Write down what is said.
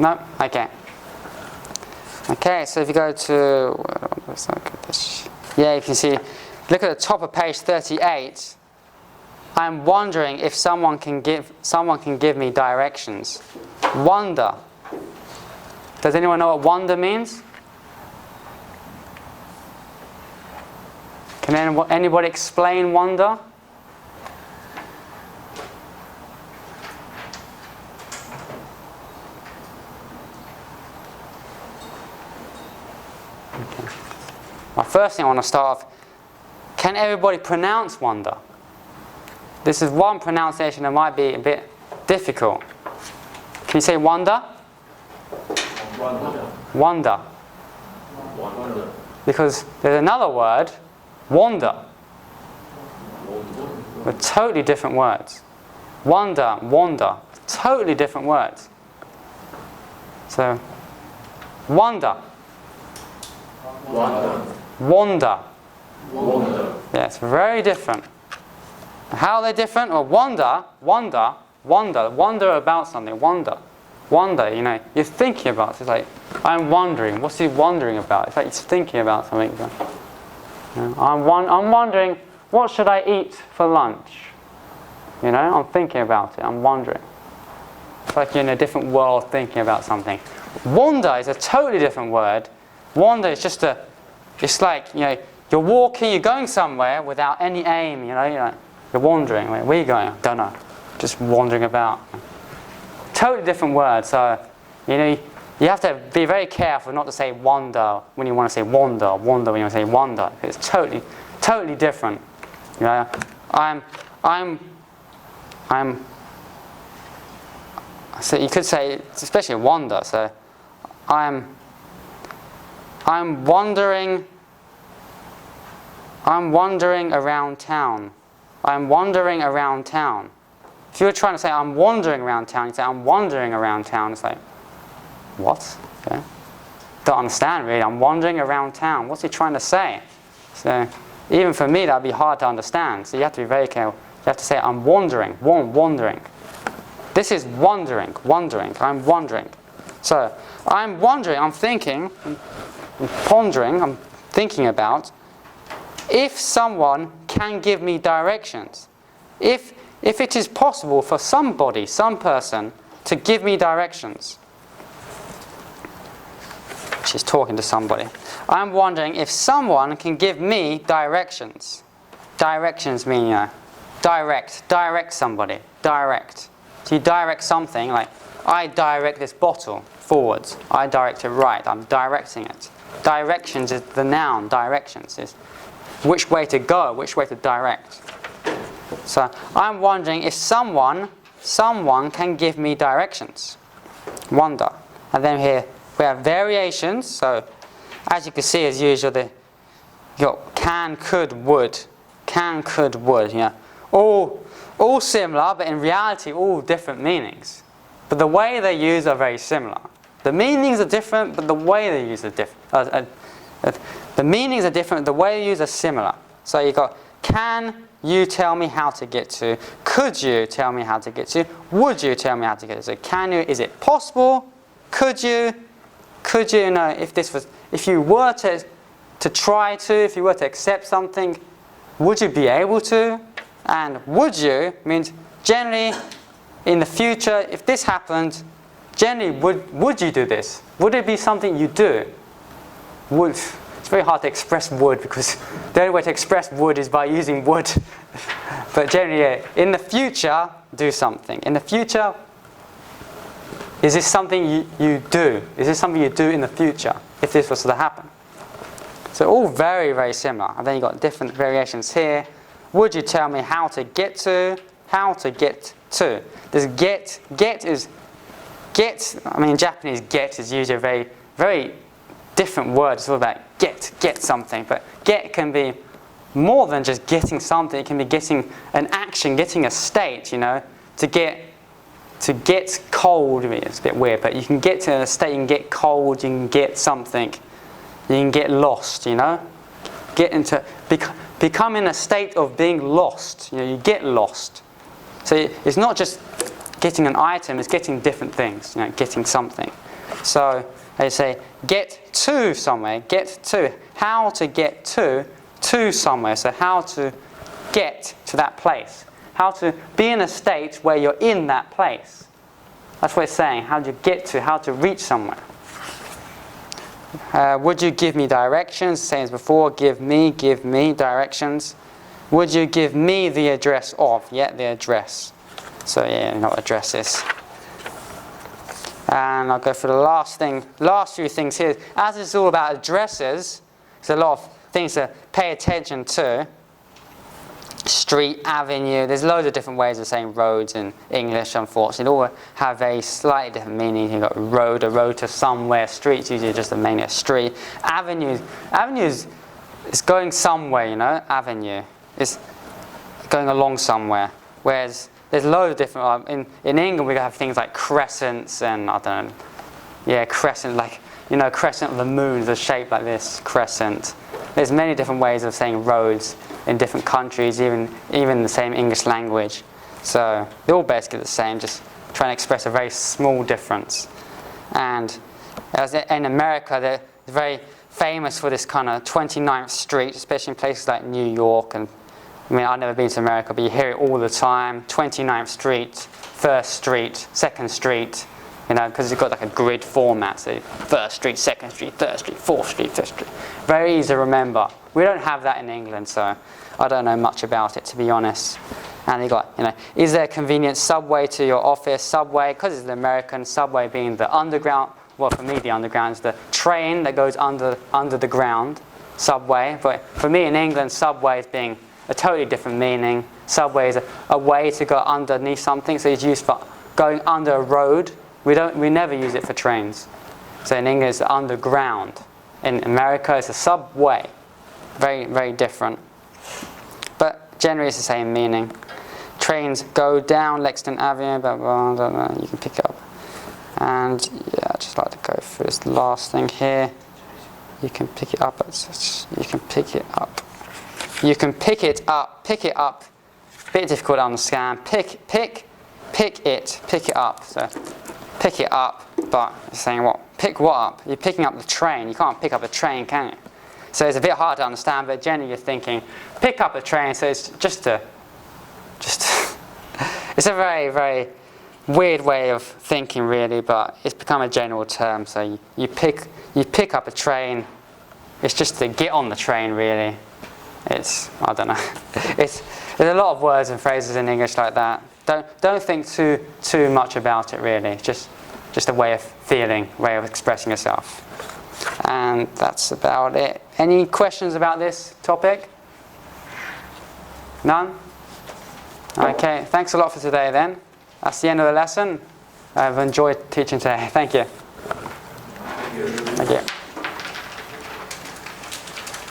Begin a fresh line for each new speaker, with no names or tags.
No? Okay. Okay, so if you go to... Yeah, you can see, look at the top of page 38. I'm wondering if someone can give me directions. Wonder. Does anyone know what wonder means? Can anybody explain wonder? Okay. Well, first thing I want to start off, can everybody pronounce wonder? This is one pronunciation that might be a bit difficult. Can you say wonder? Wonder. Because there's another word, wander. With totally different words. Wonder, wander. Totally different words. So, wonder. Wander. Yeah, it's very different. How are they different? Well, wonder about something. Wonder, you know, you're thinking about it. It's like, I'm wondering. What's he wondering about? It's like he's thinking about something. You know, I'm wondering, what should I eat for lunch? You know, I'm thinking about it. I'm wondering. It's like you're in a different world thinking about something. Wonder is a totally different word. Wonder is just it's like, you know, you're walking, you're going somewhere without any aim, you know, you're wandering. Where are you going? I don't know. Just wandering about. Totally different words. So, you know, you have to be very careful not to say wonder when you want to say wander, wander when you want to say wonder. It's totally different. You know, so you could say, especially wonder. So, I'm wandering around town. I'm wandering around town. If you were trying to say, I'm wandering around town, you'd say, I'm wandering around town. It's like, what? Okay. Don't understand really. I'm wandering around town. What's he trying to say? So, even for me, that would be hard to understand. So you have to be very careful. You have to say, I'm wandering. Wandering. This is wandering. I'm wandering. So, I'm wondering, I'm thinking, I'm pondering, I'm thinking about if someone can give me directions. If it is possible for somebody, some person, to give me directions. She's talking to somebody. I'm wondering if someone can give me directions. Directions mean, you know, direct somebody, direct. So you direct something, like, I direct this bottle forwards. I direct it right, I'm directing it. Directions is the noun, directions is which way to go, which way to direct. So I'm wondering if someone can give me directions. Wonder. And then here we have variations. So as you can see, as usual, you got can, could, would. Can, could, would. Yeah, all similar, but in reality, all different meanings. But the way they use are very similar. The meanings are different, but the way they use are different. The meanings are different, the way they use are similar. So you got, can you tell me how to get to? Could you tell me how to get to? Would you tell me how to get to? So can you, is it possible? Could you? Could you know, if you were to try to, if you were to accept something, would you be able to? And would you means generally in the future, if this happened, generally would you do this? Would it be something you do? Would. It's very hard to express would because the only way to express would is by using would. But generally, yeah, in the future, do something. In the future, is this something you do? Is this something you do in the future if this was to happen? So all very, very similar. And then you've got different variations here. Would you tell me how to get to? How to get to. This get is, I mean in Japanese get is usually a very, very different word. It's all about get something. But get can be more than just getting something. It can be getting an action, getting a state, you know. To get cold, I mean, it's a bit weird, but you can get to a state, you can get cold, you can get something. You can get lost, you know. Become in a state of being lost. You know, you get lost. So it's not just getting an item, it's getting different things, you know, getting something. So they say get to somewhere, get to. How to get to somewhere. So how to get to that place. How to be in a state where you're in that place. That's what it's saying. How do you get to, how to reach somewhere. Would you give me directions? Same as before, give me directions. Would you give me the address of? Yeah, the address. So yeah, you know what address is. And I'll go for the last few things here. As it's all about addresses, there's a lot of things to pay attention to. Street, avenue, there's loads of different ways of saying roads in English, unfortunately. They all have a slightly different meaning. You've got a road to somewhere. Street's usually just mainly a street. Avenue is going somewhere, you know, avenue. It's going along somewhere. Whereas there's loads of different, in England we have things like crescents and, I don't know, yeah, crescent, like, you know, crescent of the moon is a shape like this, crescent. There's many different ways of saying roads in different countries, even the same English language. So they're all basically the same, just trying to express a very small difference. And as in America, they're very famous for this kind of 29th Street, especially in places like New York. And I mean, I've never been to America, but you hear it all the time. 29th Street, 1st Street, 2nd Street. You know, because you've got like a grid format, so 1st Street, 2nd Street, 3rd Street, 4th Street, 5th Street. Very easy to remember. We don't have that in England, so I don't know much about it, to be honest. And you got, you know, is there a convenient subway to your office? Subway, because it's the American, subway being the underground. Well, for me, the underground is the train that goes under the ground, subway. But for me in England, subway is being a totally different meaning. Subway is a way to go underneath something, so it's used for going under a road. We never use it for trains. So in English it's underground. In America it's a subway. Very, very different. But generally it's the same meaning. Trains go down Lexington Avenue, blah, blah, blah, blah, you can pick it up. And yeah, I'd just like to go through this last thing here. You can pick it up. You can pick it up. You can pick it up. Pick it up. Bit difficult to understand. Pick it up. So pick it up, but you're saying what? Pick what up? You're picking up the train. You can't pick up a train, can you? So it's a bit hard to understand, but generally you're thinking, pick up a train, so it's just it's a very, very weird way of thinking really, but it's become a general term. So you pick up a train, it's just to get on the train really. I don't know. There's a lot of words and phrases in English like that. Don't think too much about it really. Just a way of feeling, way of expressing yourself. And that's about it. Any questions about this topic? None? Okay, thanks a lot for today then. That's the end of the lesson. I've enjoyed teaching today. Thank you. Thank you.